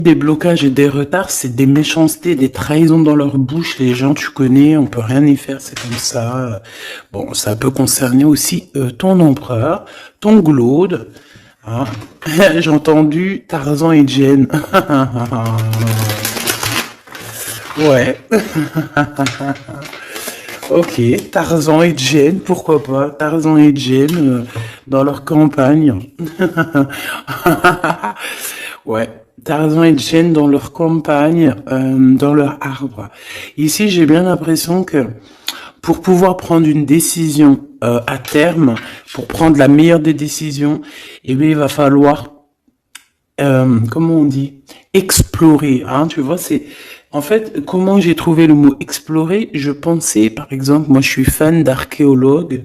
des blocages et des retards, c'est des méchancetés, des trahisons dans leur bouche. Les gens, tu connais, on peut rien y faire, c'est comme ça. Bon, ça peut concerner aussi ton empereur, ton glaude. Hein. J'ai entendu Tarzan et Jane. Ouais. Ok, Tarzan et Jane, pourquoi pas? Tarzan et Jane dans leur campagne. Ouais, Tarzan et Jane dans leur campagne, dans leur arbre. Ici, j'ai bien l'impression que pour pouvoir prendre une décision à terme, pour prendre la meilleure des décisions, eh bien, il va falloir, comment on dit, explorer. Hein, tu vois, c'est en fait comment j'ai trouvé le mot explorer. Je pensais, par exemple, moi, je suis fan d'archéologue.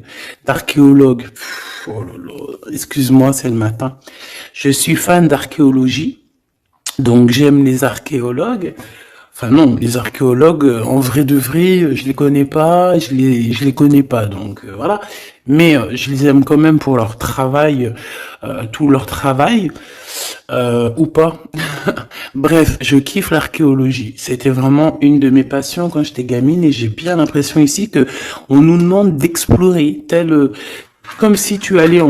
Oh là là, excuse-moi, c'est le matin. Je suis fan d'archéologie. Donc j'aime les archéologues. Enfin non, les archéologues, en vrai de vrai, je les connais pas, je les connais pas. Donc voilà. Mais je les aime quand même pour leur travail, tout leur travail, ou pas. Bref, je kiffe l'archéologie. C'était vraiment une de mes passions quand j'étais gamine et j'ai bien l'impression ici que on nous demande d'explorer, comme si tu allais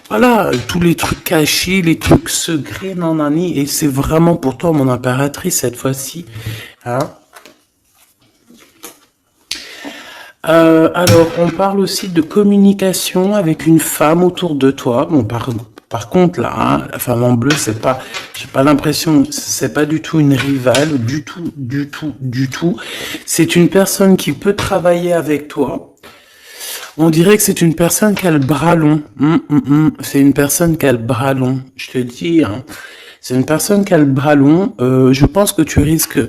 voilà, tous les trucs cachés, les trucs secrets, nanani, et c'est vraiment pour toi mon impératrice cette fois-ci. Hein. Alors, on parle aussi de communication avec une femme autour de toi. Bon, par contre, là, hein, la femme en bleu, j'ai pas l'impression, c'est pas du tout une rivale, du tout, du tout, du tout. C'est une personne qui peut travailler avec toi. On dirait que c'est une personne qui a le bras long. C'est une personne qui a le bras long. Je te dis, hein. C'est une personne qui a le bras long. Je pense que tu risques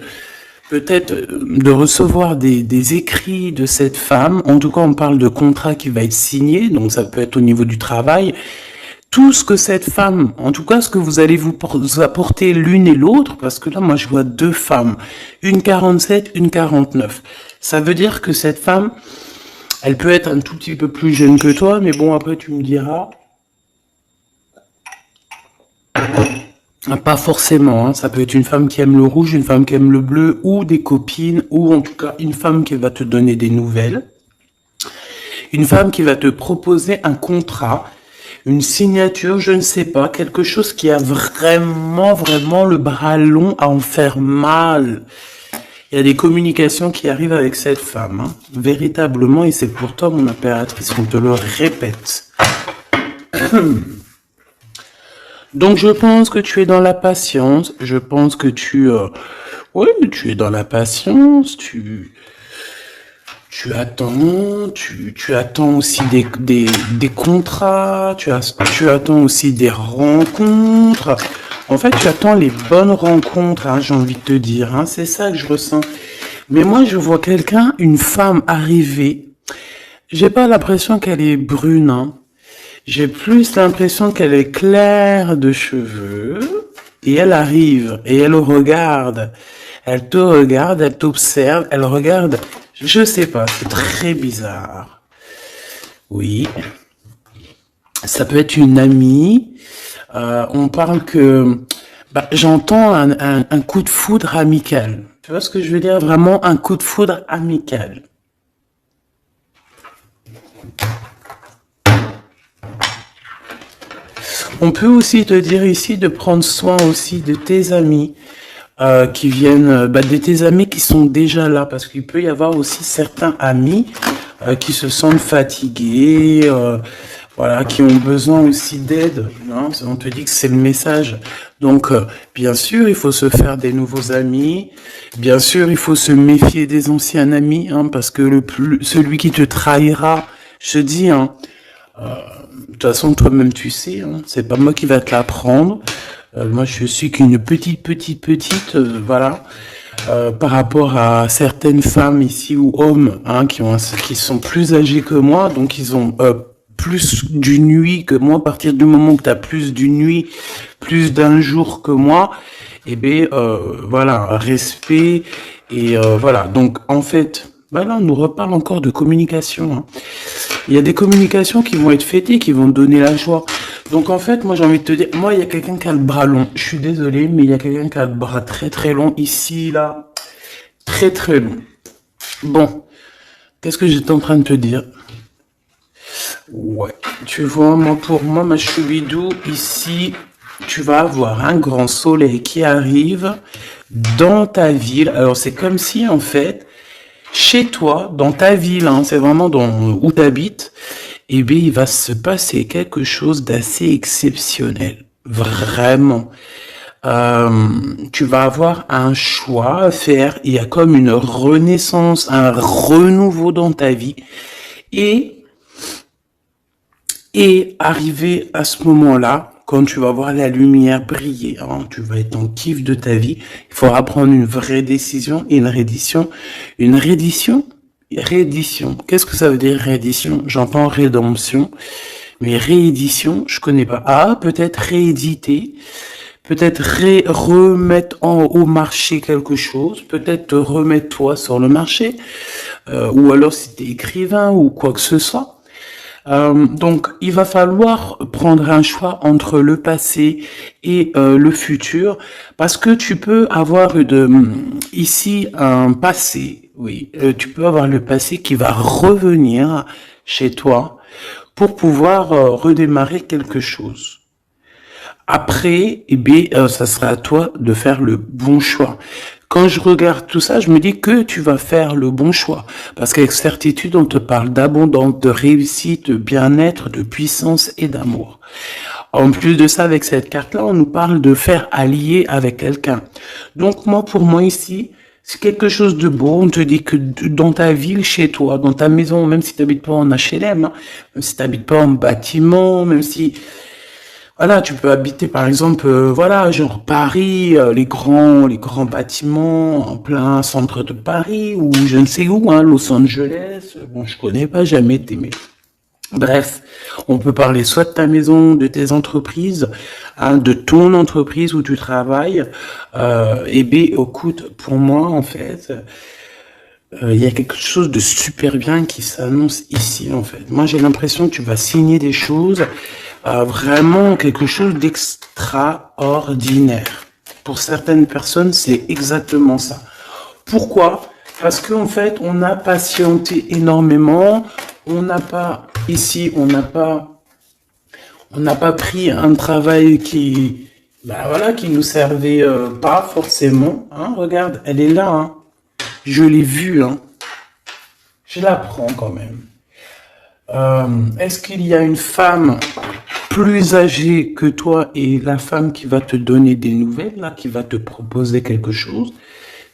peut-être de recevoir des écrits de cette femme. En tout cas, on parle de contrat qui va être signé. Donc, ça peut être au niveau du travail. Tout ce que cette femme, en tout cas, ce que vous allez vous apporter l'une et l'autre, parce que là, moi, je vois deux femmes. Une 47, une 49. Ça veut dire que cette femme, elle peut être un tout petit peu plus jeune que toi, mais bon, après, tu me diras. Pas forcément, hein. Ça peut être une femme qui aime le rouge, une femme qui aime le bleu, ou des copines, ou en tout cas, une femme qui va te donner des nouvelles. Une femme qui va te proposer un contrat, une signature, je ne sais pas, quelque chose qui a vraiment, vraiment le bras long à en faire mal. Il y a des communications qui arrivent avec cette femme, hein, véritablement, et c'est pour toi, mon impératrice, on te le répète. Donc, je pense que tu es dans la patience, je pense que oui, tu es dans la patience, tu attends, tu attends aussi des contrats, tu attends aussi des rencontres. En fait, tu attends les bonnes rencontres, hein, j'ai envie de te dire. Hein, c'est ça que je ressens. Mais moi, je vois une femme arriver. J'ai pas l'impression qu'elle est brune. Hein. J'ai plus l'impression qu'elle est claire de cheveux. Et elle arrive, et elle regarde. Elle te regarde, elle t'observe, elle regarde. Je sais pas, c'est très bizarre. Oui. Ça peut être une amie. On parle que j'entends un coup de foudre amical. Tu vois ce que je veux dire? Vraiment un coup de foudre amical. On peut aussi te dire ici de prendre soin aussi de tes amis qui viennent, de tes amis qui sont déjà là, parce qu'il peut y avoir aussi certains amis qui se sentent fatigués, voilà, qui ont besoin aussi d'aide. Hein, on te dit que c'est le message. Donc, bien sûr, il faut se faire des nouveaux amis. Bien sûr, il faut se méfier des anciens amis, hein, parce que celui qui te trahira, je te dis, hein, de toute façon, toi-même, tu sais, hein, c'est pas moi qui va te l'apprendre. Moi, je suis qu'une petite, voilà. Par rapport à certaines femmes ici ou hommes, hein, qui sont plus âgés que moi, donc ils ont plus d'une nuit que moi. À partir du moment que tu as plus d'une nuit, plus d'un jour que moi, eh bien, voilà, respect et voilà. Donc, en fait, voilà, on nous reparle encore de communication. Hein. Il y a des communications qui vont être fêtées, qui vont te donner la joie. Donc en fait, moi j'ai envie de te dire, moi il y a quelqu'un qui a le bras long. Je suis désolé, mais il y a quelqu'un qui a le bras très très long ici, là. Très très long. Bon, qu'est-ce que j'étais en train de te dire? Ouais, tu vois, moi pour moi, ma choubidou, ici, tu vas avoir un grand soleil qui arrive dans ta ville. Alors c'est comme si en fait, chez toi, dans ta ville, hein, c'est vraiment dans où tu habites, eh bien, il va se passer quelque chose d'assez exceptionnel. Vraiment. Tu vas avoir un choix à faire. Il y a comme une renaissance, un renouveau dans ta vie. Et, et arrivé à ce moment-là, quand tu vas voir la lumière briller, hein, tu vas être en kiff de ta vie, il faudra prendre une vraie décision et une reddition. Une reddition? Réédition. Qu'est-ce que ça veut dire réédition? J'entends rédemption, mais réédition, je connais pas. Ah, peut-être rééditer, peut-être remettre au marché quelque chose, peut-être te remettre toi sur le marché, ou alors si t'es écrivain ou quoi que ce soit. Donc, il va falloir prendre un choix entre le passé et le futur, parce que tu peux avoir ici un passé, oui, tu peux avoir le passé qui va revenir chez toi pour pouvoir redémarrer quelque chose. Après, eh bien, ça sera à toi de faire le bon choix. Quand je regarde tout ça, je me dis que tu vas faire le bon choix. Parce qu'avec certitude, on te parle d'abondance, de réussite, de bien-être, de puissance et d'amour. En plus de ça, avec cette carte-là, on nous parle de faire allier avec quelqu'un. Donc moi, pour moi ici, c'est quelque chose de beau. On te dit que dans ta ville, chez toi, dans ta maison, même si tu n'habites pas en HLM, hein, même si tu n'habites pas en bâtiment, même si... Voilà, tu peux habiter par exemple, voilà, genre Paris, les grands bâtiments en plein centre de Paris ou je ne sais où, hein, Los Angeles. Bon, je connais pas, jamais été, mais bref, on peut parler soit de ta maison, de tes entreprises, hein, de ton entreprise où tu travailles. Et bien, écoute, pour moi, en fait, il y a quelque chose de super bien qui s'annonce ici, en fait. Moi, j'ai l'impression que tu vas signer des choses, vraiment quelque chose d'extraordinaire. Pour certaines personnes, c'est exactement ça. Pourquoi? Parce qu'en fait, on a patienté énormément. On n'a pas, ici, on n'a pas pris un travail qui, bah voilà, qui nous servait pas forcément. Hein, regarde, elle est là, hein. Je l'ai vue, hein. Je la prends quand même. Est-ce qu'il y a une femme plus âgée que toi et la femme qui va te donner des nouvelles, là, qui va te proposer quelque chose?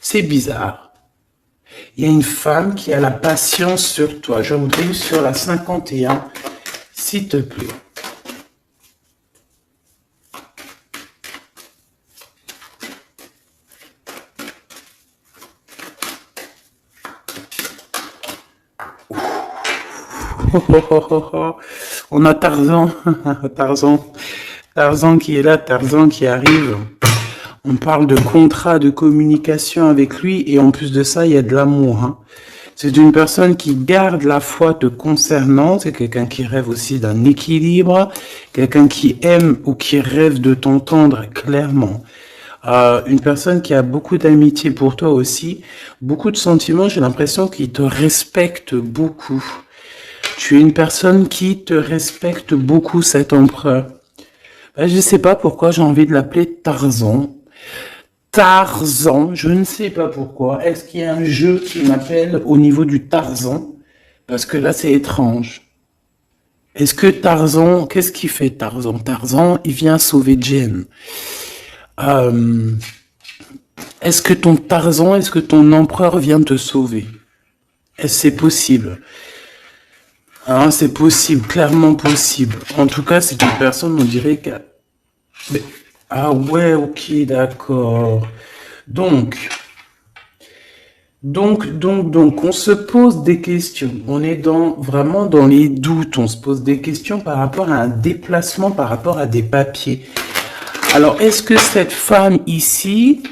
C'est bizarre. Il y a une femme qui a la patience sur toi. Je voudrais sur la 51, s'il te plaît. On a Tarzan, Tarzan qui est là, Tarzan qui arrive. On parle de contrat de communication avec lui et en plus de ça, il y a de l'amour. Hein. C'est une personne qui garde la foi te concernant, c'est quelqu'un qui rêve aussi d'un équilibre, quelqu'un qui aime ou qui rêve de t'entendre clairement. Une personne qui a beaucoup d'amitié pour toi aussi, beaucoup de sentiments, j'ai l'impression qu'il te respecte beaucoup. Tu es une personne qui te respecte beaucoup, cet empereur. Ben, je ne sais pas pourquoi j'ai envie de l'appeler Tarzan. Tarzan, je ne sais pas pourquoi. Est-ce qu'il y a un jeu qui m'appelle au niveau du Tarzan? Parce que là, c'est étrange. Est-ce que Tarzan, qu'est-ce qu'il fait Tarzan? Tarzan, il vient sauver Jen. Est-ce que ton Tarzan, est-ce que ton empereur vient te sauver? Est-ce que c'est possible? Hein, c'est possible, clairement possible. En tout cas, c'est une personne, on dirait que... Mais... Ah ouais, ok, d'accord. Donc, on se pose des questions. On est vraiment dans les doutes. On se pose des questions par rapport à un déplacement, par rapport à des papiers. Alors, est-ce que cette femme ici...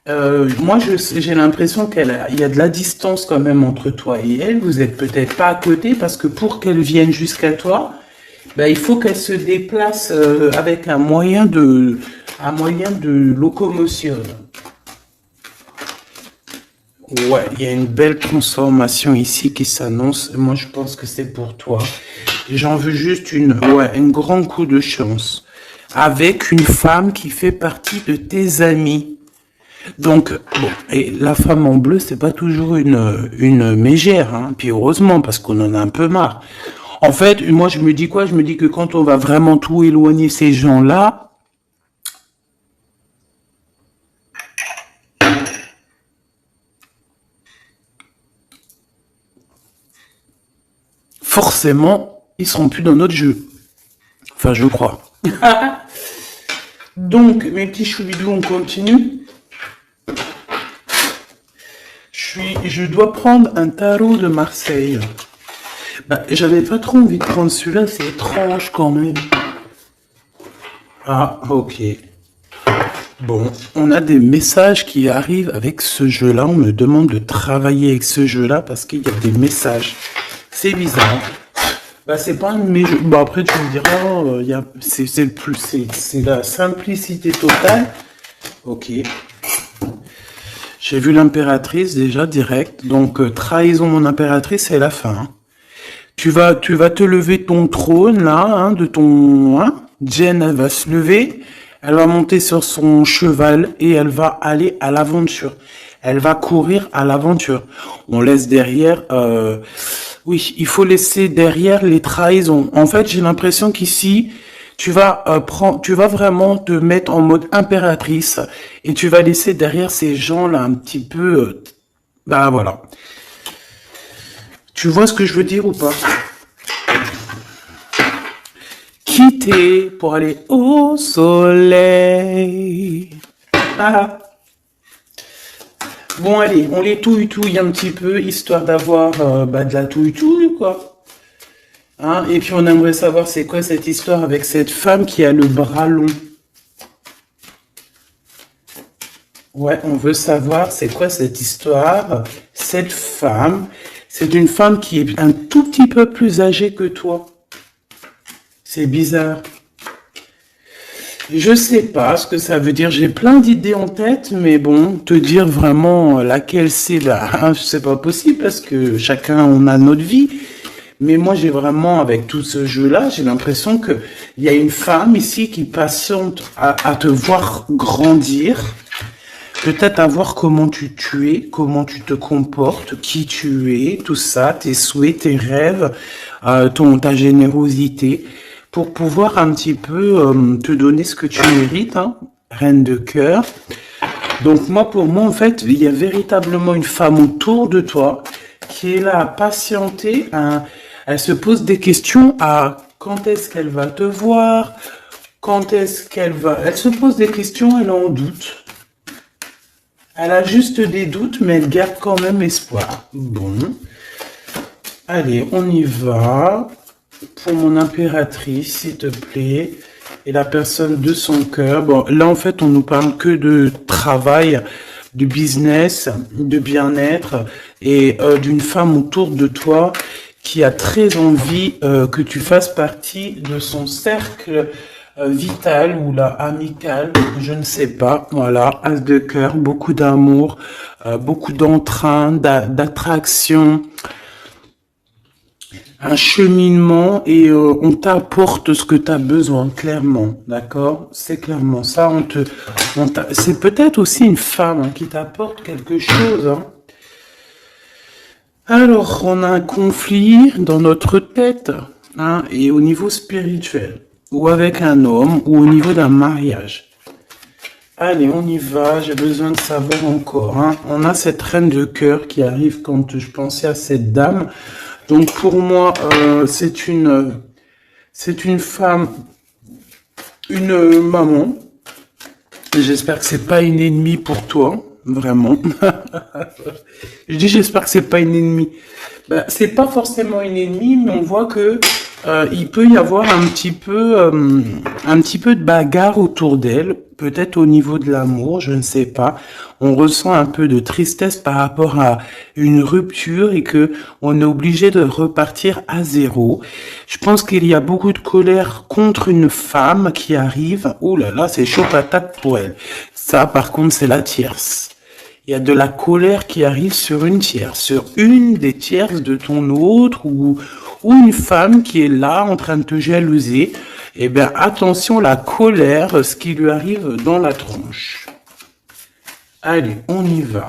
moi, j'ai l'impression il y a de la distance quand même entre toi et elle. Vous êtes peut-être pas à côté parce que pour qu'elle vienne jusqu'à toi, Ben, il faut qu'elle se déplace avec un moyen de locomotion. Ouais, il y a une belle transformation ici qui s'annonce. Moi, je pense que c'est pour toi. J'en veux juste un grand coup de chance. Avec une femme qui fait partie de tes amis. Donc, bon, et la femme en bleu, c'est pas toujours une mégère, hein. Puis heureusement, parce qu'on en a un peu marre. En fait, moi, je me dis quoi? Je me dis que quand on va vraiment tout éloigner ces gens-là, forcément, ils seront plus dans notre jeu. Enfin, je crois. Donc, mes petits choubidous, on continue. Je dois prendre un tarot de Marseille. Bah, j'avais pas trop envie de prendre celui-là, c'est étrange quand même. Ah, ok. Bon, on a des messages qui arrivent avec ce jeu-là. On me demande de travailler avec ce jeu-là parce qu'il y a des messages. C'est bizarre. Bah, c'est pas un de mes jeux. Bah, après, tu me diras, c'est la simplicité totale. Ok. J'ai vu l'impératrice déjà direct. Donc, trahison mon impératrice, c'est la fin. Hein. Tu vas te lever de ton trône, là, hein, de ton, hein. Jen, elle va se lever. Elle va monter sur son cheval et elle va aller à l'aventure. Elle va courir à l'aventure. On laisse derrière, oui, il faut laisser derrière les trahisons. En fait, j'ai l'impression qu'ici, tu vas vraiment te mettre en mode impératrice et tu vas laisser derrière ces gens-là un petit peu, bah voilà. Tu vois ce que je veux dire ou pas? Quitter pour aller au soleil. Ah. Bon, allez, on les touille un petit peu, histoire d'avoir de la touille, quoi. Hein? Et puis, on aimerait savoir c'est quoi cette histoire avec cette femme qui a le bras long. Ouais, on veut savoir c'est quoi cette histoire. Cette femme, c'est une femme qui est un tout petit peu plus âgée que toi. C'est bizarre. Je sais pas ce que ça veut dire. J'ai plein d'idées en tête, mais bon, te dire vraiment laquelle c'est, bah, c'est pas possible parce que chacun on a notre vie. Mais moi, j'ai vraiment, avec tout ce jeu-là, j'ai l'impression que il y a une femme ici qui patiente à te voir grandir. Peut-être à voir comment tu es, comment tu te comportes, qui tu es, tout ça, tes souhaits, tes rêves, ta générosité, pour pouvoir un petit peu te donner ce que tu mérites, hein, reine de cœur. Donc moi, pour moi, en fait, il y a véritablement une femme autour de toi qui est là à patienter, elle se pose des questions à quand est-ce qu'elle va te voir, quand est-ce qu'elle va... Elle se pose des questions, elle en doute. Elle a juste des doutes, mais elle garde quand même espoir. Bon. Allez, on y va. Pour mon impératrice, s'il te plaît. Et la personne de son cœur. Bon, là, en fait, on nous parle que de travail, de business, de bien-être et d'une femme autour de toi qui a très envie que tu fasses partie de son cercle vital ou là amical, je ne sais pas. Voilà, as de cœur, beaucoup d'amour, beaucoup d'entrain, d'attraction, un cheminement et on t'apporte ce que tu as besoin, clairement, d'accord? C'est clairement ça. C'est peut-être aussi une femme hein, qui t'apporte quelque chose. Hein. Alors, on a un conflit dans notre tête hein, et au niveau spirituel. Ou avec un homme, ou au niveau d'un mariage. Allez, on y va, j'ai besoin de savoir encore. Hein. On a cette reine de cœur qui arrive quand je pensais à cette dame. Donc pour moi, c'est une femme, une maman. J'espère que c'est pas une ennemie pour toi, vraiment. Je dis j'espère que c'est pas une ennemie. Ben, c'est pas forcément une ennemie, mais on voit que il peut y avoir un petit peu de bagarre autour d'elle, peut-être au niveau de l'amour, je ne sais pas. On ressent un peu de tristesse par rapport à une rupture et que on est obligé de repartir à zéro. Je pense qu'il y a beaucoup de colère contre une femme qui arrive. Oh là là, c'est chaud patate pour elle. Ça, par contre, c'est la tierce. Il y a de la colère qui arrive sur une tierce, sur une des tierces de ton autre ou une femme qui est là en train de te jalouser. Eh bien, attention, la colère, ce qui lui arrive dans la tronche. Allez, on y va.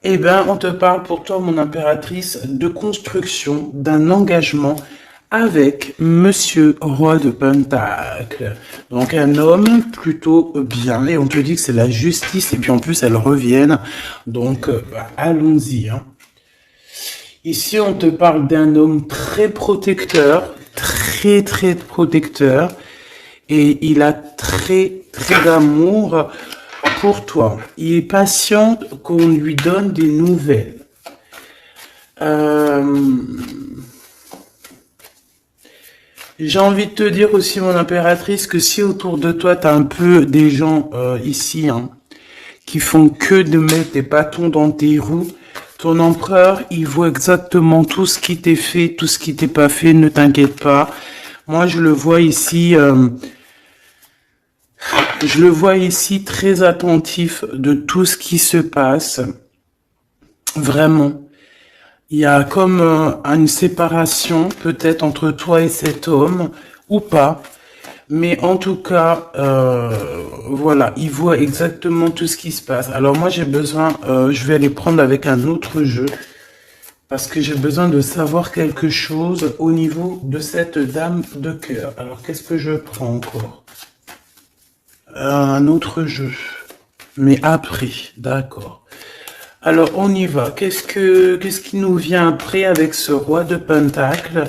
Eh bien, on te parle pour toi, mon impératrice, de construction, d'un engagement avec Monsieur Roi de Pentacle. Donc un homme plutôt bien, et on te dit que c'est la justice, et puis en plus elles reviennent, donc allons-y. Hein. Ici on te parle d'un homme très protecteur, très protecteur, et il a très d'amour pour toi. Il est patient qu'on lui donne des nouvelles. J'ai envie de te dire aussi, mon impératrice, que si autour de toi, tu as un peu des gens ici hein, qui font que de mettre des bâtons dans tes roues, ton empereur, il voit exactement tout ce qui t'est fait, tout ce qui t'est pas fait, ne t'inquiète pas. Moi, je le vois ici très attentif de tout ce qui se passe. Vraiment. Il y a comme une séparation peut-être entre toi et cet homme, ou pas. Mais en tout cas, voilà, il voit exactement tout ce qui se passe. Alors moi j'ai besoin, je vais aller prendre avec un autre jeu, parce que j'ai besoin de savoir quelque chose au niveau de cette dame de cœur. Alors qu'est-ce que je prends encore? Un autre jeu. Mais après, d'accord. Alors, on y va. Qu'est-ce qui nous vient après avec ce roi de Pentacle?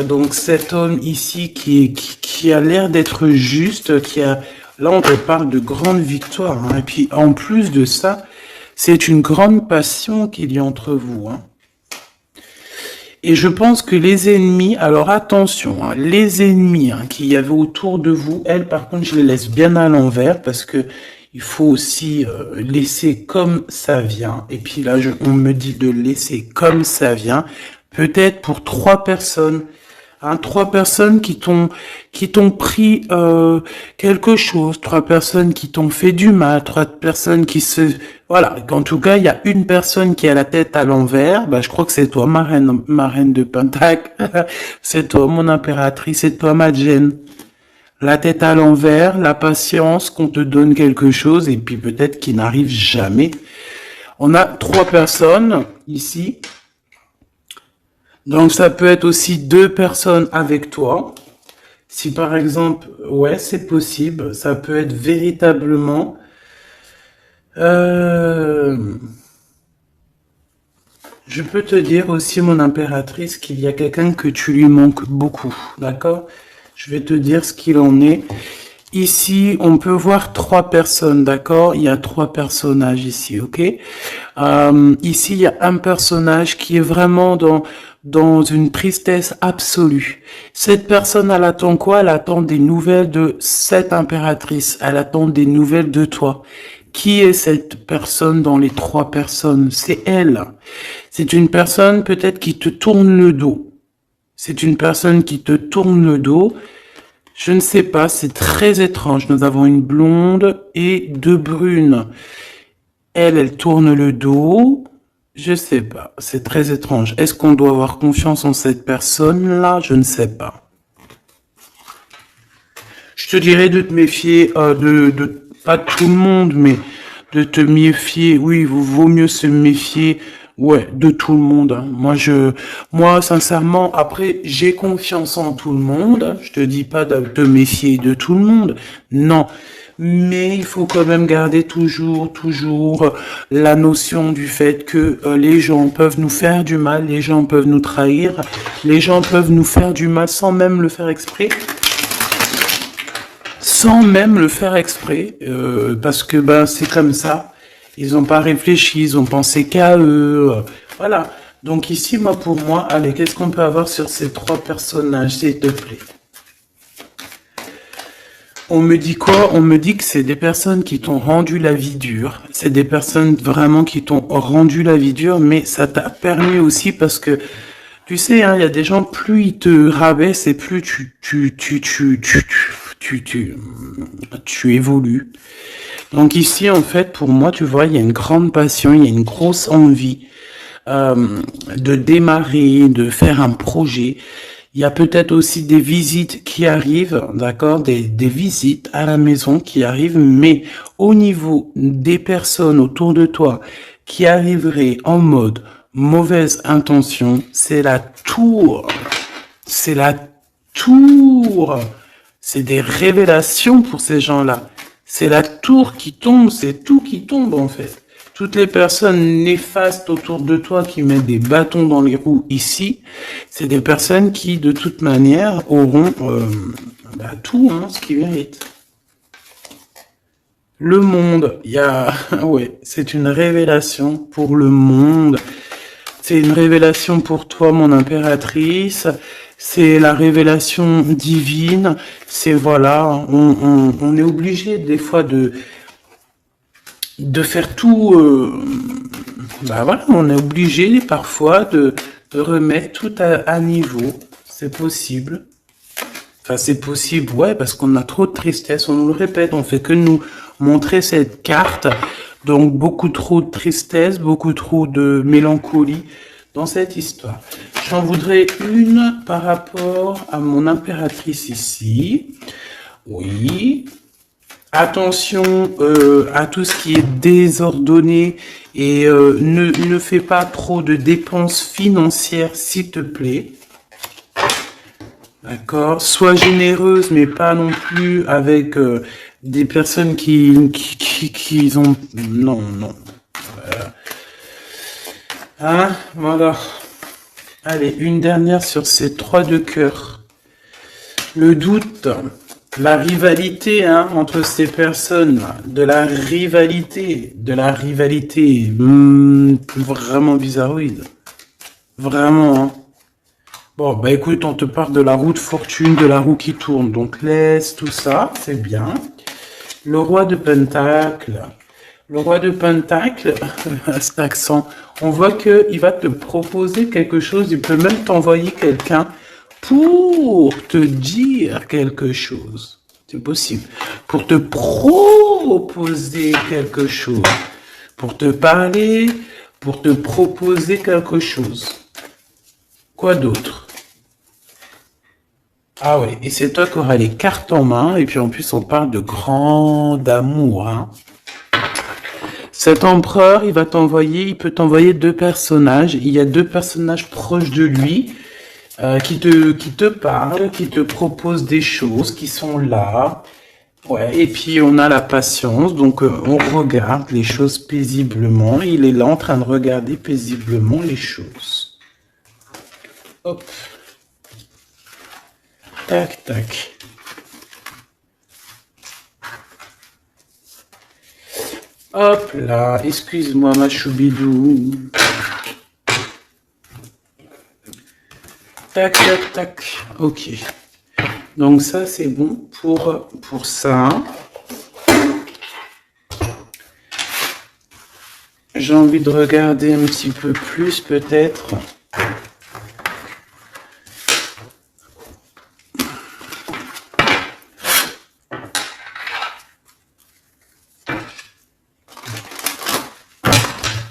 Donc, cet homme ici qui a l'air d'être juste, là, on te parle de grande victoire. Hein, et puis, en plus de ça, c'est une grande passion qu'il y a entre vous. Hein. Et je pense que les ennemis, alors attention, hein, les ennemis hein, qu'il y avait autour de vous, elles, par contre, je les laisse bien à l'envers parce que il faut aussi laisser comme ça vient. Et puis là, on me dit de laisser comme ça vient. Peut-être pour 3 personnes. Hein, 3 personnes qui t'ont pris quelque chose. 3 personnes qui t'ont fait du mal. 3 personnes qui se... Voilà. En tout cas, il y a une personne qui a la tête à l'envers. Bah, je crois que c'est toi, ma reine de Pentacle. C'est toi, mon impératrice. C'est toi, ma Jen. La tête à l'envers, la patience qu'on te donne quelque chose et puis peut-être qu'il n'arrive jamais. On a 3 personnes ici. Donc ça peut être aussi 2 personnes avec toi. Si par exemple, ouais, c'est possible. Ça peut être véritablement... Je peux te dire aussi, mon impératrice, qu'il y a quelqu'un que tu lui manques beaucoup. D'accord ? Je vais te dire ce qu'il en est. Ici, on peut voir 3 personnes, d'accord? Il y a 3 personnages ici, ok? Ici, il y a un personnage qui est vraiment dans une tristesse absolue. Cette personne, elle attend quoi? Elle attend des nouvelles de cette impératrice. Elle attend des nouvelles de toi. Qui est cette personne dans les 3 personnes? C'est elle. C'est une personne peut-être qui te tourne le dos. C'est une personne qui te tourne le dos. Je ne sais pas, c'est très étrange. Nous avons une blonde et 2 brunes. Elle tourne le dos. Je sais pas, c'est très étrange. Est-ce qu'on doit avoir confiance en cette personne-là? Je ne sais pas. Je te dirais de te méfier pas de tout le monde, mais de te méfier. Oui, il vaut mieux se méfier. Ouais, de tout le monde. Hein. Moi, sincèrement, après, j'ai confiance en tout le monde. Je te dis pas de te méfier de tout le monde. Non. Mais il faut quand même garder toujours la notion du fait que les gens peuvent nous faire du mal, les gens peuvent nous trahir, les gens peuvent nous faire du mal sans même le faire exprès. Sans même le faire exprès, parce que c'est comme ça. Ils n'ont pas réfléchi, ils ont pensé qu'à eux. Voilà. Donc ici, moi, pour moi, allez, qu'est-ce qu'on peut avoir sur ces trois personnages, s'il te plaît? On me dit quoi? On me dit que c'est des personnes qui t'ont rendu la vie dure. C'est des personnes vraiment qui t'ont rendu la vie dure, mais ça t'a permis aussi parce que, tu sais, hein, il y a des gens, plus ils te rabaissent et plus tu évolues. Donc ici, en fait, pour moi, tu vois, il y a une grande passion, il y a une grosse envie de démarrer, de faire un projet. Il y a peut-être aussi des visites qui arrivent, d'accord, des visites à la maison qui arrivent, mais au niveau des personnes autour de toi qui arriveraient en mode mauvaise intention, c'est la tour. C'est la tour. C'est des révélations pour ces gens-là. C'est la tour qui tombe, c'est tout qui tombe en fait. Toutes les personnes néfastes autour de toi qui mettent des bâtons dans les roues ici, c'est des personnes qui de toute manière auront tout ce qu'ils méritent. Le monde, il y a... ouais, c'est une révélation pour le monde. C'est une révélation pour toi, mon impératrice. C'est la révélation divine. C'est voilà, on est obligé des fois de faire tout. Voilà, on est obligé parfois de remettre tout à niveau. C'est possible. Enfin, c'est possible, ouais, parce qu'on a trop de tristesse. On nous le répète, on fait que nous montrer cette carte. Donc, beaucoup trop de tristesse, beaucoup trop de mélancolie dans cette histoire. J'en voudrais une par rapport à mon impératrice ici. Oui. Attention à tout ce qui est désordonné et ne fais pas trop de dépenses financières, s'il te plaît. D'accord. Sois généreuse, mais pas non plus avec des personnes qui ont... Non, non. Hein, voilà. Allez, une dernière sur ces trois de cœur. Le doute, la rivalité entre ces personnes, de la rivalité, vraiment bizarroïde. Vraiment, hein. Bon, bah écoute, on te parle de la roue de fortune, de la roue qui tourne. Donc laisse tout ça, c'est bien. Le roi de Pentacle. Le roi de Pentacle, cet accent, on voit qu'il va te proposer quelque chose. Il peut même t'envoyer quelqu'un pour te dire quelque chose. C'est possible. Pour te proposer quelque chose. Pour te parler, pour te proposer quelque chose. Quoi d'autre? Ah ouais, et c'est toi qui auras les cartes en main, et puis en plus on parle de grand amour. Hein. Cet empereur, il peut t'envoyer deux personnages. Il y a deux personnages proches de lui qui te parlent, qui te proposent des choses, qui sont là. Ouais, et puis on a la patience, donc on regarde les choses paisiblement. Il est là en train de regarder paisiblement les choses. Hop. Tac, tac. Hop là, excuse-moi ma choubidou. Tac, tac, tac. Ok. Donc ça, c'est bon pour ça. J'ai envie de regarder un petit peu plus, peut-être.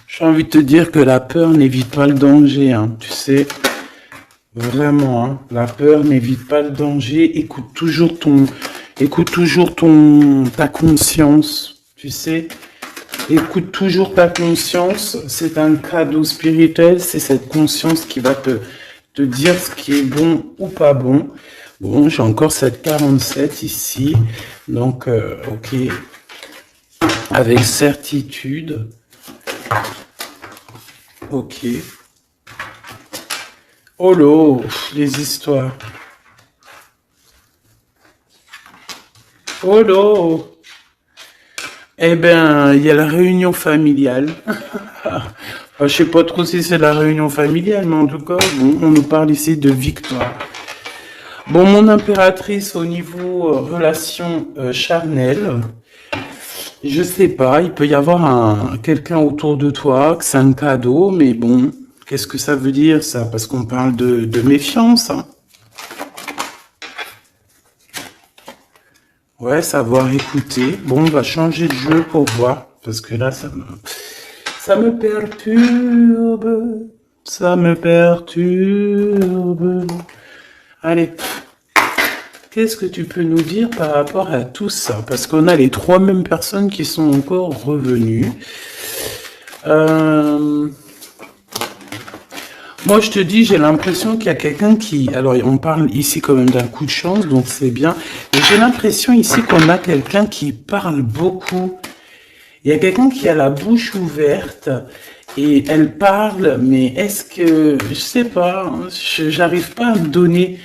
J'ai envie de te dire que la peur n'évite pas le danger, hein, tu sais. Vraiment, hein, la peur n'évite pas le danger. Écoute toujours ta conscience, tu sais. Écoute toujours ta conscience. C'est un cadeau spirituel. C'est cette conscience qui va te dire ce qui est bon ou pas bon. Bon, j'ai encore cette 47 ici. Donc, ok. Avec certitude. Ok. Oh là, les histoires. Oh là. Eh ben, il y a la réunion familiale. Je sais pas trop si c'est la réunion familiale, mais en tout cas, bon, on nous parle ici de victoire. Bon, mon impératrice au niveau relation charnelle, je sais pas, il peut y avoir quelqu'un autour de toi, que c'est un cadeau, mais bon, qu'est-ce que ça veut dire ça? Parce qu'on parle de méfiance, hein. Ouais, savoir écouter. Bon, on va changer de jeu pour voir, parce que là, ça me perturbe, ça me perturbe. Allez, qu'est-ce que tu peux nous dire par rapport à tout ça? Parce qu'on a les trois mêmes personnes qui sont encore revenues. Moi, je te dis, j'ai l'impression qu'il y a quelqu'un qui... Alors, on parle ici quand même d'un coup de chance, donc c'est bien. Mais j'ai l'impression ici qu'on a quelqu'un qui parle beaucoup. Il y a quelqu'un qui a la bouche ouverte et elle parle, mais est-ce que... Je sais pas, hein, j'arrive pas à me donner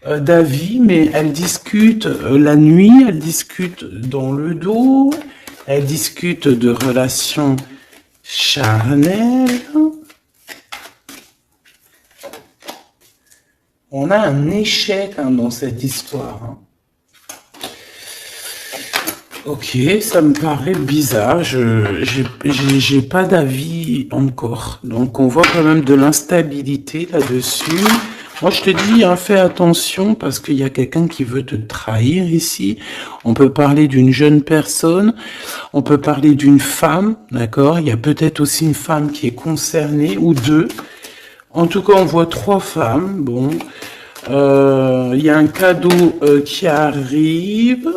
d'avis, mais elle discute la nuit, elle discute dans le dos, elle discute de relations charnelles. On a un échec dans cette histoire. Hein. Ok, ça me paraît bizarre. J'ai pas d'avis encore. Donc on voit quand même de l'instabilité là-dessus. Moi je te dis, hein, fais attention parce qu'il y a quelqu'un qui veut te trahir ici. On peut parler d'une jeune personne, on peut parler d'une femme, d'accord? Il y a peut-être aussi une femme qui est concernée ou deux. En tout cas, on voit trois femmes. Bon, il y a un cadeau qui arrive.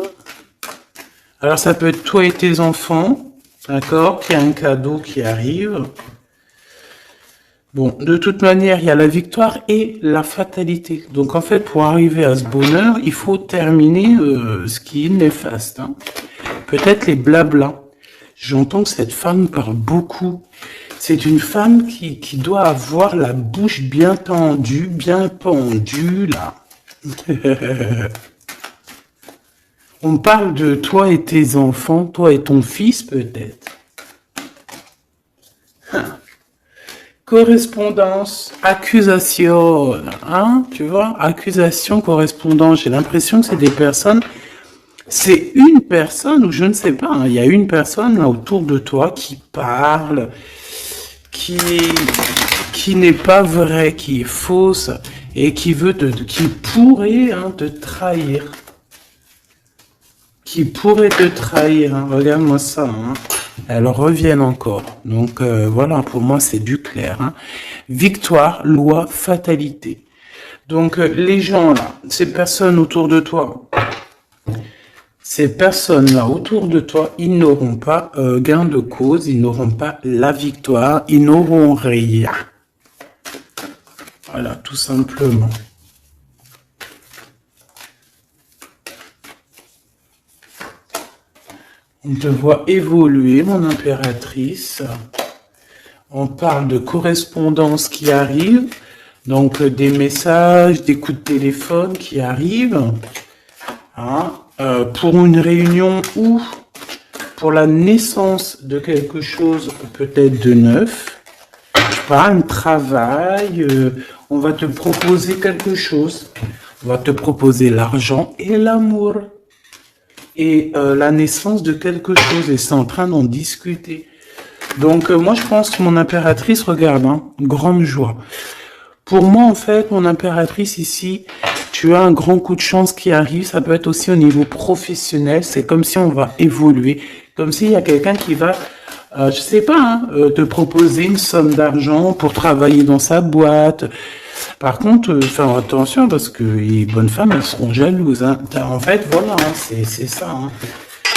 Alors, ça peut être toi et tes enfants, d'accord? Il y a un cadeau qui arrive. Bon, de toute manière, il y a la victoire et la fatalité. Donc, en fait, pour arriver à ce bonheur, il faut terminer ce qui est néfaste. Hein. Peut-être les blablas. J'entends que cette femme parle beaucoup. C'est une femme qui doit avoir la bouche bien tendue, bien pendue, là. On parle de toi et tes enfants, toi et ton fils, peut-être. Correspondance, accusation, hein, tu vois, accusation, correspondance. J'ai l'impression que c'est des personnes... C'est une personne, ou je ne sais pas, hein, il y a une personne là autour de toi qui parle... qui n'est pas vrai, qui est fausse et qui pourrait te trahir. Qui pourrait te trahir. Hein. Regarde-moi ça. Hein. Elles reviennent encore. Donc voilà, pour moi c'est du clair. Hein. Victoire, loi, fatalité. Donc les gens là, ces personnes autour de toi. Ces personnes-là autour de toi, ils n'auront pas gain de cause, ils n'auront pas la victoire, ils n'auront rien. Voilà, tout simplement. On te voit évoluer, mon impératrice. On parle de correspondance qui arrive, donc des messages, des coups de téléphone qui arrivent. Hein. Pour une réunion ou pour la naissance de quelque chose peut-être de neuf, pas un travail, on va te proposer quelque chose, on va te proposer l'argent et l'amour et la naissance de quelque chose et c'est en train d'en discuter. Donc moi je pense que mon impératrice, regarde, hein, grande joie. Pour moi en fait, mon impératrice ici, tu as un grand coup de chance qui arrive, ça peut être aussi au niveau professionnel, c'est comme si on va évoluer, comme s'il y a quelqu'un qui va, je sais pas, hein, te proposer une somme d'argent pour travailler dans sa boîte. Par contre, faire attention parce que les bonnes femmes, elles seront jalouses. Hein. En fait, voilà, hein, c'est ça. Hein.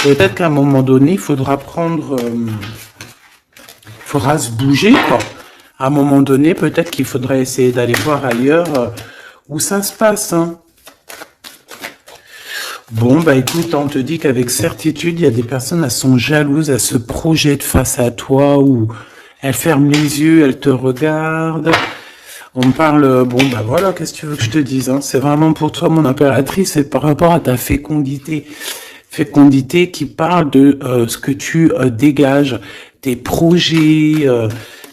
Peut-être qu'à un moment donné, il faudra faudra se bouger, quoi. À un moment donné, peut-être qu'il faudrait essayer d'aller voir ailleurs où ça se passe. Hein. Bon, bah écoute, on te dit qu'avec certitude, il y a des personnes, elles sont jalouses, elles se projettent face à toi ou elles ferment les yeux, elles te regardent. On me parle, bon, bah voilà, qu'est-ce que tu veux que je te dise, hein. C'est vraiment pour toi, mon impératrice, c'est par rapport à ta fécondité. fécondité qui parle de ce que tu dégages, tes projets,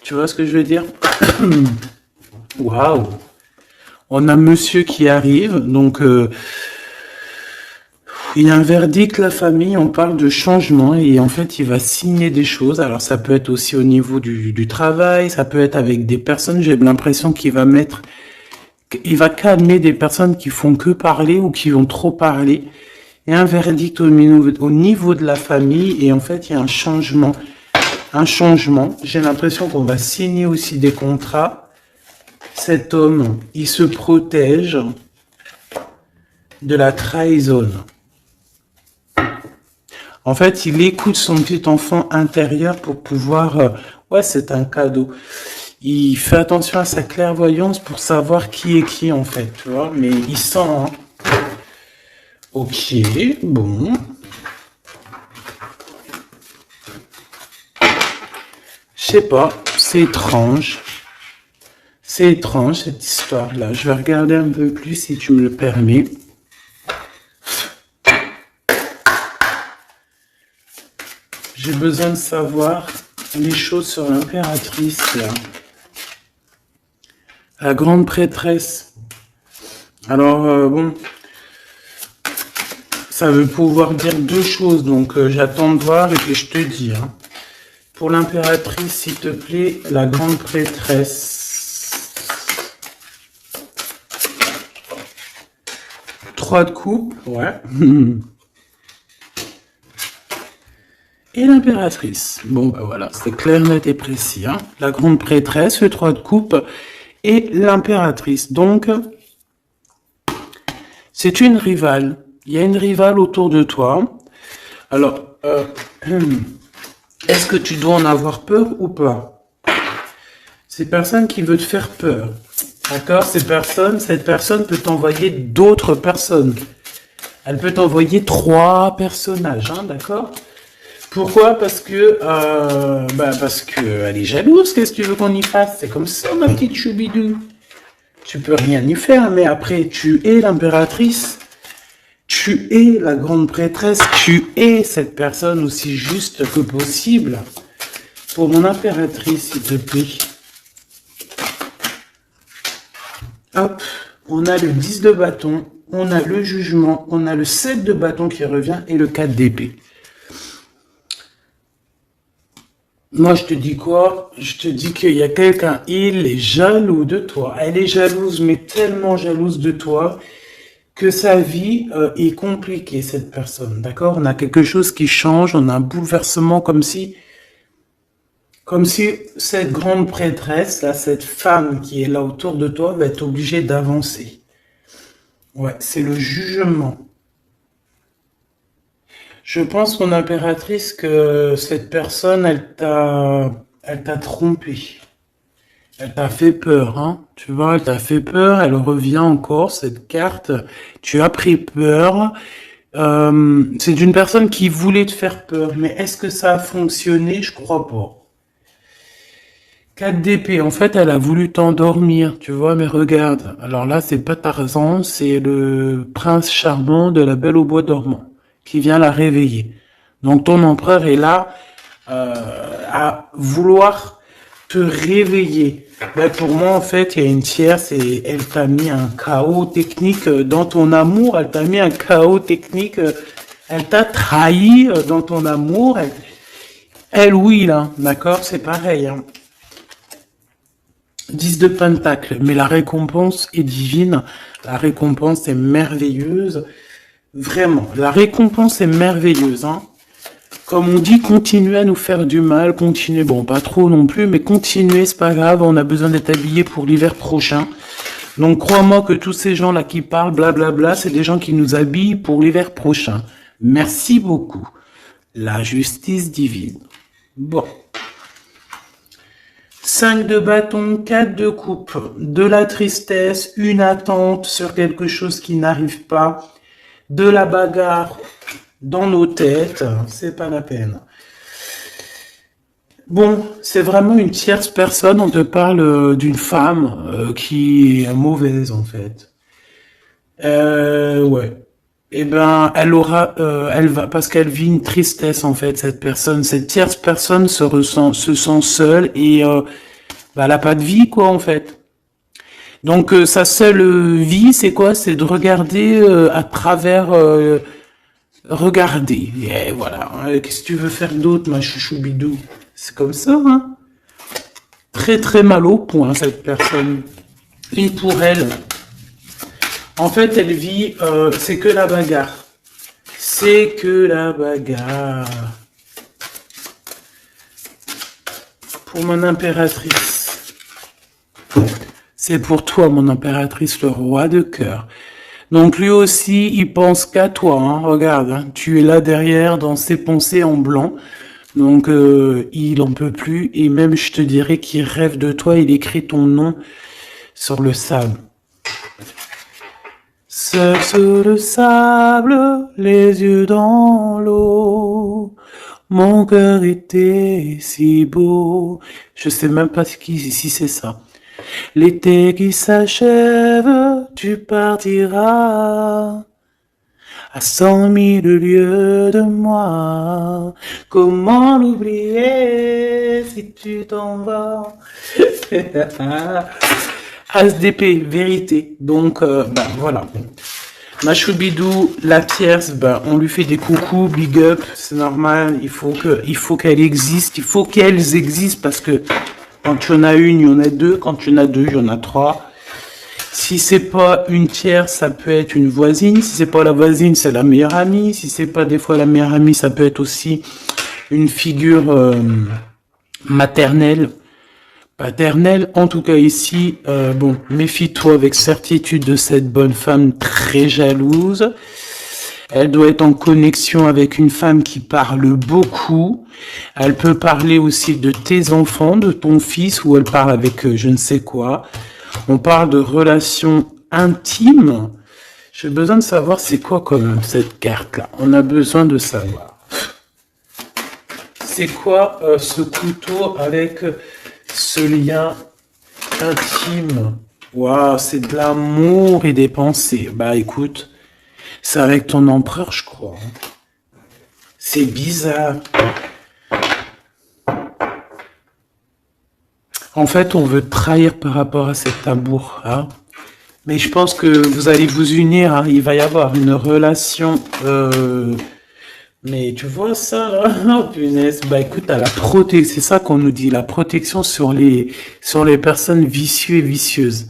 tu vois ce que je veux dire? Waouh! On a monsieur qui arrive, donc il y a un verdict, la famille, on parle de changement et en fait il va signer des choses. Alors ça peut être aussi au niveau du travail, ça peut être avec des personnes, j'ai l'impression il va calmer des personnes qui font que parler ou qui vont trop parler. Il y a un verdict au niveau de la famille et en fait il y a un changement. Un changement. J'ai l'impression qu'on va signer aussi des contrats. Cet homme, il se protège de la trahison. En fait, il écoute son petit enfant intérieur pour pouvoir... ouais, c'est un cadeau. Il fait attention à sa clairvoyance pour savoir qui est qui, en fait, tu vois. Mais il sent... hein. Ok, bon. Je sais pas, c'est étrange. C'est étrange, cette histoire-là. Je vais regarder un peu plus, si tu me le permets. J'ai besoin de savoir les choses sur l'impératrice, là. La grande prêtresse. Alors, bon, ça veut pouvoir dire deux choses, donc j'attends de voir et puis je te dis. Hein. Pour l'impératrice, s'il te plaît, la grande prêtresse. 3 de coupe, ouais. Et l'impératrice. Bon, ben voilà, c'est clair, net et précis. Hein. La grande prêtresse, le 3 de coupe et l'impératrice. Donc, c'est une rivale. Il y a une rivale autour de toi. Alors, est-ce que tu dois en avoir peur ou pas? C'est personne qui veut te faire peur. D'accord? Cette personne peut t'envoyer d'autres personnes. Elle peut t'envoyer 3 personnages, hein, d'accord? Pourquoi? Parce que elle est jalouse. Qu'est-ce que tu veux qu'on y fasse? C'est comme ça, ma petite choubidou. Tu peux rien y faire, mais après, tu es l'impératrice. Tu es la grande prêtresse. Tu es cette personne aussi juste que possible. Pour mon impératrice, s'il te plaît. Hop, on a le 10 de bâton, on a le jugement, on a le 7 de bâton qui revient et le 4 d'épée. Moi, je te dis quoi? Je te dis qu'il y a quelqu'un, il est jaloux de toi. Elle est jalouse, mais tellement jalouse de toi que sa vie est compliquée, cette personne. D'accord? On a quelque chose qui change, on a un bouleversement comme si cette grande prêtresse, là, cette femme qui est là autour de toi, va être obligée d'avancer. Ouais, c'est le jugement. Je pense, mon impératrice, que cette personne, elle t'a trompé. Elle t'a fait peur, hein. Tu vois, elle t'a fait peur, elle revient encore, cette carte. Tu as pris peur. C'est une personne qui voulait te faire peur, mais est-ce que ça a fonctionné? Je crois pas. 4 d'épée, en fait, elle a voulu t'endormir, tu vois, mais regarde. Alors là, c'est pas Tarzan, c'est le prince charmant de la Belle au bois dormant, qui vient la réveiller. Donc ton empereur est là à vouloir te réveiller. Ben, pour moi, en fait, il y a une tierce et elle t'a mis un chaos technique dans ton amour, elle t'a mis un chaos technique, elle t'a trahi dans ton amour. Oui, là, d'accord, c'est pareil, hein. 10 de pentacle, mais la récompense est divine, la récompense est merveilleuse, vraiment, la récompense est merveilleuse, hein. Comme on dit, continuez à nous faire du mal, continuez, bon, pas trop non plus, mais continuez, c'est pas grave, on a besoin d'être habillés pour l'hiver prochain. Donc, crois-moi que tous ces gens-là qui parlent, blablabla, c'est des gens qui nous habillent pour l'hiver prochain. Merci beaucoup. La justice divine. Bon. 5 de bâton, 4 de coupe, de la tristesse, une attente sur quelque chose qui n'arrive pas, de la bagarre dans nos têtes, c'est pas la peine. Bon, c'est vraiment une tierce personne, on te parle d'une femme qui est mauvaise en fait. Ouais. eh ben, elle va, parce qu'elle vit une tristesse en fait, cette personne, cette tierce personne se sent seule et bah, elle a pas de vie quoi en fait. Donc sa seule vie, c'est quoi? C'est de regarder à travers, regarder. Et voilà. Qu'est-ce que tu veux faire d'autre, ma chouchou bidou? C'est comme ça, hein? Très très mal au point cette personne. Une pour elle. En fait, elle vit, c'est que la bagarre. C'est que la bagarre. Pour mon impératrice. C'est pour toi, mon impératrice, le roi de cœur. Donc lui aussi, il pense qu'à toi. Hein. Regarde, hein, tu es là derrière dans ses pensées en blanc. Donc il en peut plus. Et même, je te dirais qu'il rêve de toi. Il écrit ton nom sur le sable. Seul sur le sable, les yeux dans l'eau. Mon cœur était si beau. Je sais même pas si c'est ça. L'été qui s'achève, tu partiras à 100 000 lieues de moi. Comment l'oublier si tu t'en vas? SDP, vérité. Donc, ben voilà. Ma choubidou, la tierce, ben, on lui fait des coucous, big up, c'est normal. Il faut qu'elle existe, il faut qu'elles existent parce que quand tu en as une, il y en a deux. Quand tu en as deux, il y en a trois. Si c'est pas une tierce, ça peut être une voisine. Si c'est pas la voisine, c'est la meilleure amie. Si c'est pas des fois la meilleure amie, ça peut être aussi une figure maternelle, paternelle. En tout cas ici, bon, méfie-toi avec certitude de cette bonne femme très jalouse. Elle doit être en connexion avec une femme qui parle beaucoup. Elle peut parler aussi de tes enfants, de ton fils, ou elle parle avec je ne sais quoi. On parle de relations intimes. J'ai besoin de savoir c'est quoi quand même cette carte-là. On a besoin de savoir. C'est quoi ce couteau avec ce lien intime? Waouh, c'est de l'amour et des pensées. Bah écoute, c'est avec ton empereur, je crois. C'est bizarre. En fait, on veut te trahir par rapport à cet amour. Hein. Mais je pense que vous allez vous unir. Hein. Il va y avoir une relation. Mais tu vois ça, là? Oh, punaise. Bah écoute, à la protection, c'est ça qu'on nous dit, la protection sur les personnes vicieuses et vicieuses.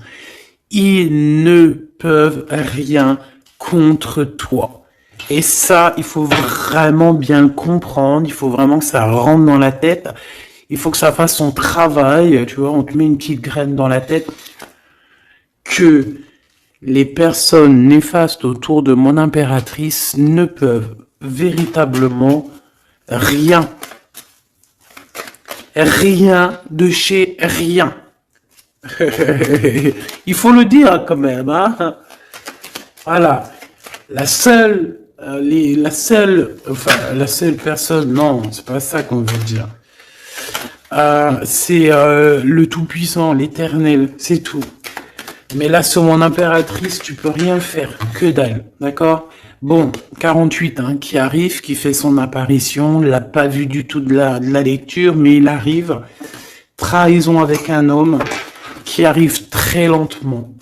Ils ne peuvent rien contre toi. Et ça, il faut vraiment bien le comprendre. Il faut vraiment que ça rentre dans la tête. Il faut que ça fasse son travail. Tu vois, on te met une petite graine dans la tête. Que les personnes néfastes autour de mon impératrice ne peuvent véritablement rien. Rien de chez rien. Il faut le dire quand même. Hein. Voilà. La seule personne, non, c'est pas ça qu'on veut dire. C'est le Tout-Puissant, l'Éternel, c'est tout. Mais là, sur mon impératrice, tu peux rien faire, que dalle, d'accord? Bon, 48, hein, qui arrive, qui fait son apparition, l'a pas vu du tout de la lecture, mais il arrive. Trahison avec un homme qui arrive très lentement.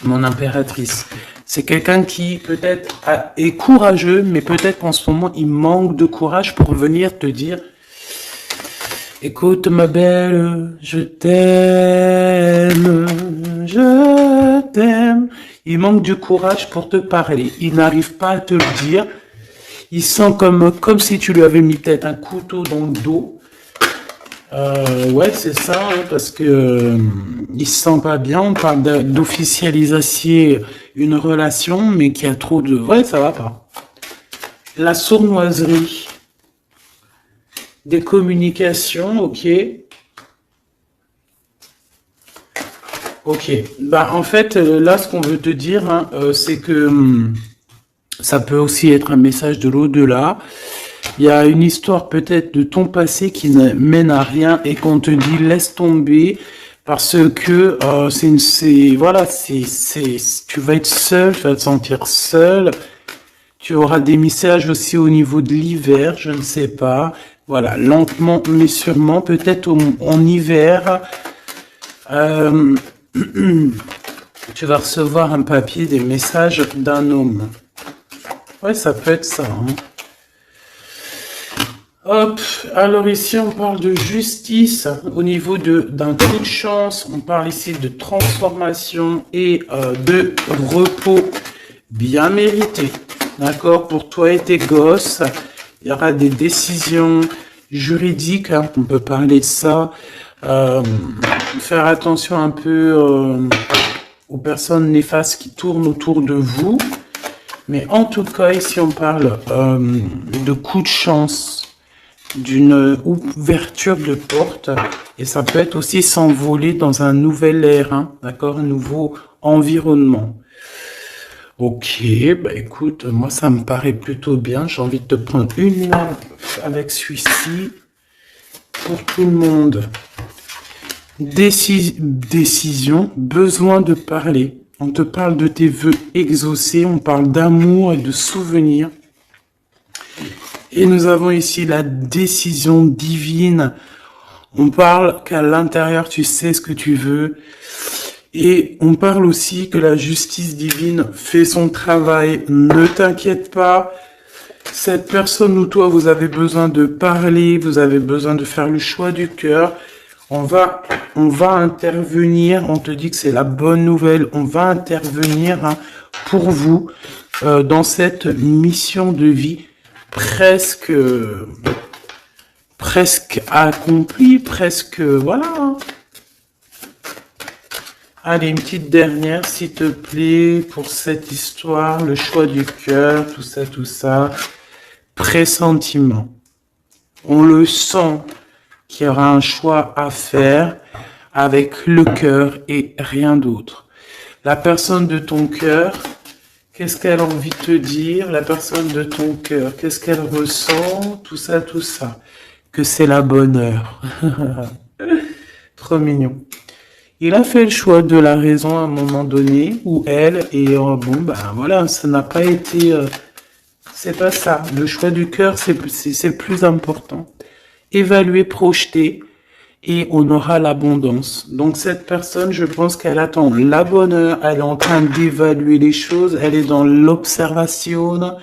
Mon impératrice. C'est quelqu'un qui peut-être est courageux, mais peut-être qu'en ce moment, il manque de courage pour venir te dire « Écoute ma belle, je t'aime, je t'aime. » Il manque du courage pour te parler. Il n'arrive pas à te le dire. Il sent comme si tu lui avais mis peut-être un couteau dans le dos. Ouais, c'est ça, hein, parce que il se sent pas bien. On parle d'officialiser une relation, mais qui a trop de... Ouais, ça va pas. La sournoiserie. Des communications, ok. Ok. Bah, en fait, là, ce qu'on veut te dire, hein, c'est que ça peut aussi être un message de l'au-delà. Il y a une histoire peut-être de ton passé qui ne mène à rien et qu'on te dit laisse tomber parce que tu vas être seul, tu vas te sentir seul Tu auras des messages aussi au niveau de l'hiver, je ne sais pas. Voilà, lentement mais sûrement, peut-être en hiver, tu vas recevoir un papier, des messages d'un homme. Ouais, ça peut être ça. Hein. Hop, alors ici on parle de justice au niveau d'un coup de chance, on parle ici de transformation et de repos bien mérité. D'accord, pour toi et tes gosses, il y aura des décisions juridiques, hein, on peut parler de ça. Faire attention un peu aux personnes néfastes qui tournent autour de vous. Mais en tout cas, ici on parle de coup de chance, d'une ouverture de porte, et ça peut être aussi s'envoler dans un nouvel air, hein, d'accord, un nouveau environnement. Ok, bah écoute, moi ça me paraît plutôt bien. J'ai envie de te prendre une lampe avec celui-ci pour tout le monde. Décision, besoin de parler. On te parle de tes vœux exaucés, on parle d'amour et de souvenirs. Et nous avons ici la décision divine. On parle qu'à l'intérieur, tu sais ce que tu veux. Et on parle aussi que la justice divine fait son travail. Ne t'inquiète pas. Cette personne ou toi, vous avez besoin de parler, vous avez besoin de faire le choix du cœur. On va intervenir, on te dit que c'est la bonne nouvelle, on va intervenir hein, pour vous dans cette mission de vie presque accomplie, presque, voilà. Allez, une petite dernière, s'il te plaît, pour cette histoire, le choix du cœur, tout ça. Pressentiment. On le sent qu'il y aura un choix à faire avec le cœur et rien d'autre. La personne de ton cœur, qu'est-ce qu'elle a envie de te dire? La personne de ton cœur, qu'est-ce qu'elle ressent? Tout ça. Que c'est la bonne heure. Trop mignon. Il a fait le choix de la raison à un moment donné, ou elle, et bon, bah voilà, ça n'a pas été... c'est pas ça. Le choix du cœur, c'est le plus important. Évaluer, projeter, et on aura l'abondance. Donc cette personne, je pense qu'elle attend la bonne heure, elle est en train d'évaluer les choses, elle est dans l'observation,